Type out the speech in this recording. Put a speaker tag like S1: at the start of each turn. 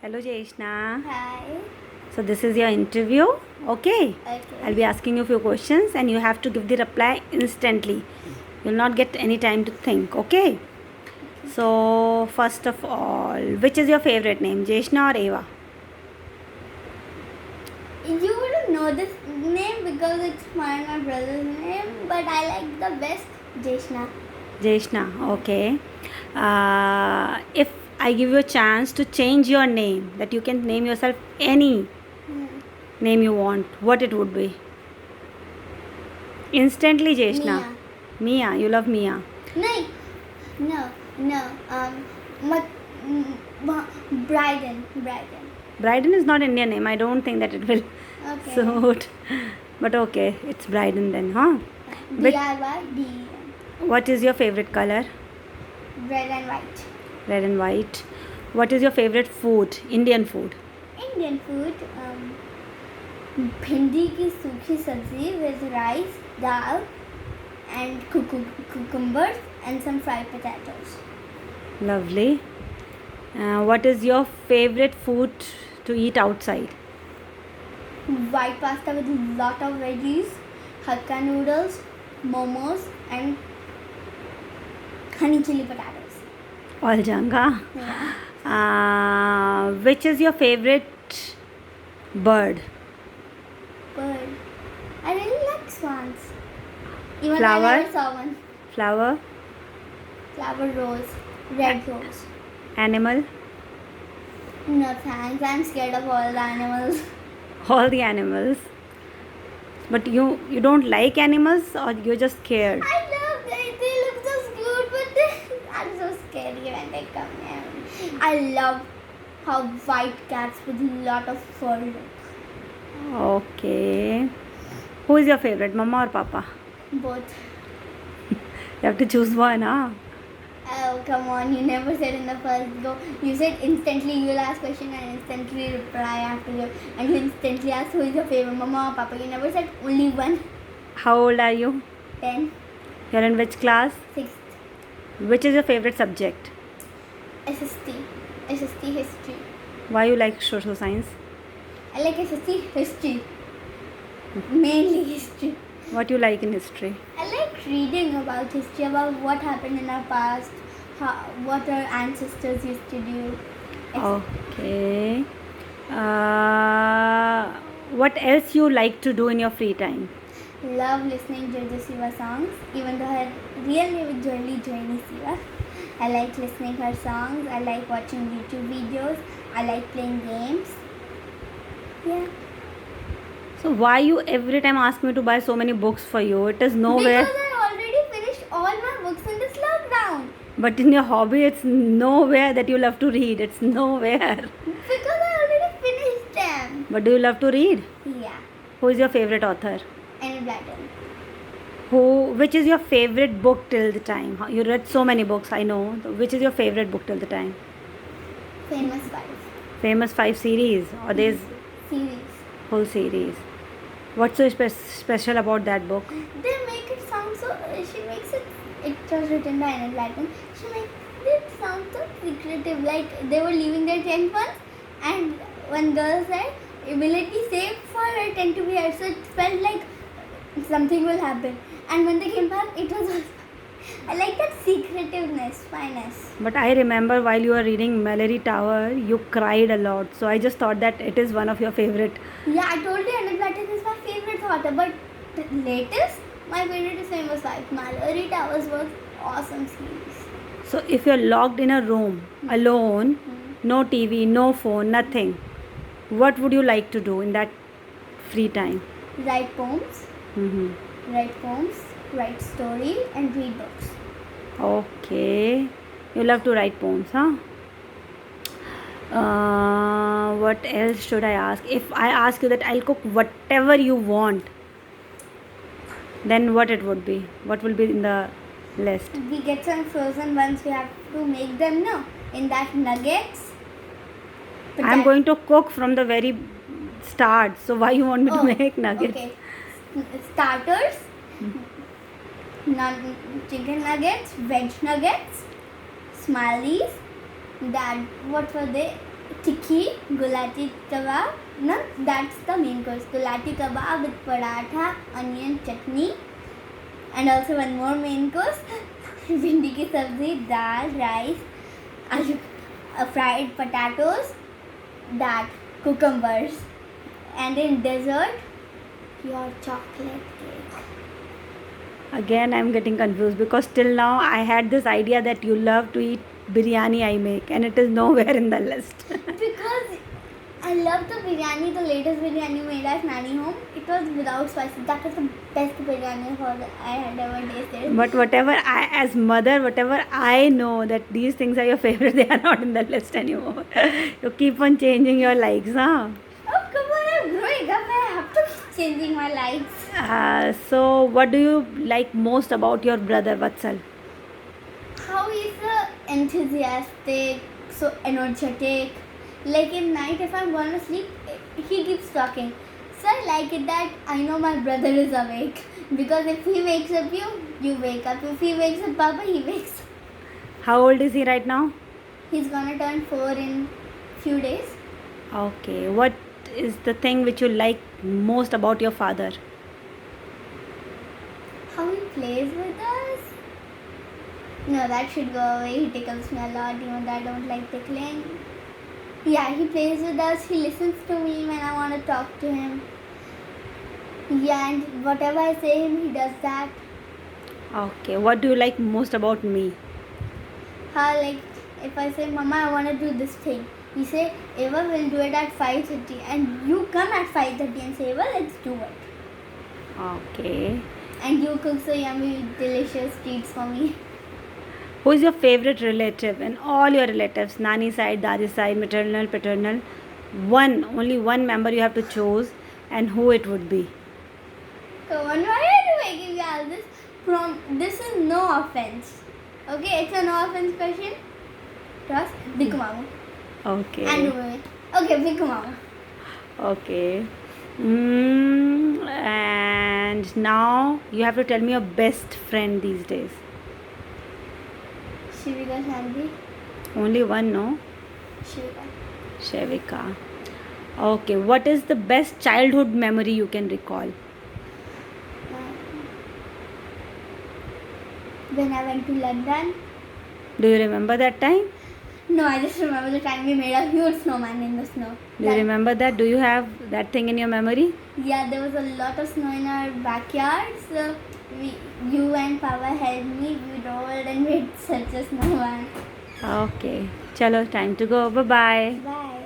S1: Hello, Jeshna.
S2: Hi.
S1: So this is your interview. Okay.
S2: Okay.
S1: I'll be asking you a few questions, and you have to give the reply instantly. You'll not get any time to think. Okay. So first of all, which is your favorite name, Jeshna or Eva?
S2: You wouldn't know this name because it's my brother's name, but I like the best Jeshna.
S1: Jeshna. Okay. If I give you a chance to change your name, that you can name yourself any name you want, what it would be? Instantly, Jeshna.
S2: Mia.
S1: Mia. You love Mia.
S2: No. But Bryden.
S1: Bryden is not Indian name. I don't think that it will
S2: Okay.
S1: suit. But okay, it's Bryden then, huh?
S2: BRYDEN.
S1: What is your favorite color?
S2: Red and white.
S1: Red and white. What is your favorite food? Indian food.
S2: Indian food. Bhindi ki sukhi sabzi with rice, dal, and cucumbers and some fried potatoes.
S1: Lovely. What is your favorite food to eat outside?
S2: White pasta with lot of veggies, hakka noodles, momos, and honey chili potatoes.
S1: All janga.
S2: Yeah.
S1: Which is your favorite bird?
S2: Bird. I really like swans. Even
S1: Flower?
S2: I never saw one.
S1: Flower?
S2: Flower rose, red rose.
S1: Animal?
S2: No thanks. I'm scared of all the animals.
S1: All the animals. But you don't like animals, or you're just scared?
S2: I love them. They look so cute, but they are so scary when they come in. I love how white cats with lot of fur look.
S1: Okay. Who is your favorite, mama or papa?
S2: Both.
S1: You have to choose one, huh?
S2: Oh, come on. You never said in the first go. You said instantly you'll ask question and instantly reply after you. And you instantly ask who is your favorite, mama or papa. You never said only one.
S1: How old are you?
S2: 10,
S1: You're in which class?
S2: 6th.
S1: Which is your favorite subject?
S2: SST history.
S1: Why you like social science?
S2: I like SST history. Mainly history.
S1: What you like in history?
S2: I like reading about history, about what happened in our past, what our ancestors used to do.
S1: Okay. What else you like to do in your free time?
S2: Love listening to the Siva songs, even though her real name is Joyni Siva. I like listening her songs. I like watching YouTube videos. I like playing games. Yeah.
S1: So why you every time ask me to buy so many books for you? It is nowhere.
S2: Because I already finished all my books in this lockdown.
S1: But in your hobby, it's nowhere that you love to read. It's nowhere.
S2: Because I already finished them.
S1: But do you love to read?
S2: Yeah.
S1: Who is your favorite author?
S2: And Bladden.
S1: Which is your favorite book till the time? You read so many books, I know. Which is your favorite book till the time?
S2: Famous 5.
S1: Famous 5 series, or there's
S2: Series.
S1: whole series. What's so special about that book?
S2: They make it sound so. She makes it. It was written by Anna Bladden. She makes it sound so secretive. Like they were leaving their tent once, and one girl said, "Will it be safe for her tent to be here?" So it felt like something will happen. And when they came back, it was. I like that secretiveness, fineness.
S1: But I remember while you were reading Mallory Tower, you cried a lot. So I just thought that it is one of your favorite.
S2: Yeah, I told you Anna Bladden is my favorite author, but the latest, my favorite is Famous 5. Mallory Towers was awesome series.
S1: So if you're locked in a room alone, no TV, no phone, nothing, what would you like to do in that free time?
S2: Write poems, write stories, and read books.
S1: Okay. You love to write poems, huh? What else should I ask? If I ask you that I'll cook whatever you want, then what it would be? What will be in the list?
S2: We get some frozen ones, we have to make them now. In that nuggets.
S1: I'm going to cook from the very start. So why you want me to make nuggets?
S2: Okay. Starters, chicken nuggets, veg nuggets, smileys, that what were they? tikki, gulati kebab. No, that's the main course. Gulati kebab with paratha, onion chutney, and also one more main course. Bhindi ki sabzi, dal, rice, aloo, fried potatoes, that cucumbers, and in dessert, your chocolate cake.
S1: Again, I'm getting confused because till now I had this idea that you love to eat biryani I make, and it is nowhere in the list.
S2: Because I love the biryani, the latest biryani made at Nani home. It was without spices. That was the best biryani I had ever tasted.
S1: But whatever I, as mother, whatever I know that these things are your favorite, they are not in the list anymore. You keep on changing your likes, huh?
S2: Oh, come on, I'm growing up. I have to keep changing my likes.
S1: So, what do you like most about your brother Vatsal?
S2: How he's enthusiastic, so energetic. Like in night, if I'm going to sleep, he keeps talking. So I like it that I know my brother is awake. Because if he wakes up you wake up. If he wakes up Papa, he wakes up.
S1: How old is he right now?
S2: He's gonna turn 4 in few days.
S1: Okay, what is the thing which you like most about your father?
S2: How he plays with us? No, that should go away. He tickles me a lot, even though I don't like tickling. Yeah, he plays with us. He listens to me when I want to talk to him. Yeah, and whatever I say him, he does that.
S1: Okay, what do you like most about me?
S2: How, like, if I say, Mama, I want to do this thing. You say, Eva, will do it at 5:30. And you come at 5:30 and say, Eva, let's do it.
S1: Okay.
S2: And you cook so yummy, delicious treats for me.
S1: Who is your favorite relative in all your relatives? Nani side, Dadi side, maternal, paternal. Only one member you have to choose, and who it would be.
S2: Come on, why are you making me all this? This is no offense. Okay, it's a no offense question. Trust Big Mama.
S1: Okay.
S2: And women. Okay, Big Mama.
S1: Okay. And now you have to tell me your best friend these days.
S2: Shivika Shanti.
S1: Only one, no?
S2: Shivika.
S1: Shavika. Okay. What is the best childhood memory you can recall?
S2: When I went to London.
S1: Do you remember that time?
S2: No, I just remember the time we made a huge snowman in the snow.
S1: Do you remember that? Do you have that thing in your memory?
S2: Yeah, there was a lot of snow in our backyard. So you and Papa helped me. We rolled and made such a snowman.
S1: Okay. Chalo, time to go. Bye-bye.
S2: Bye.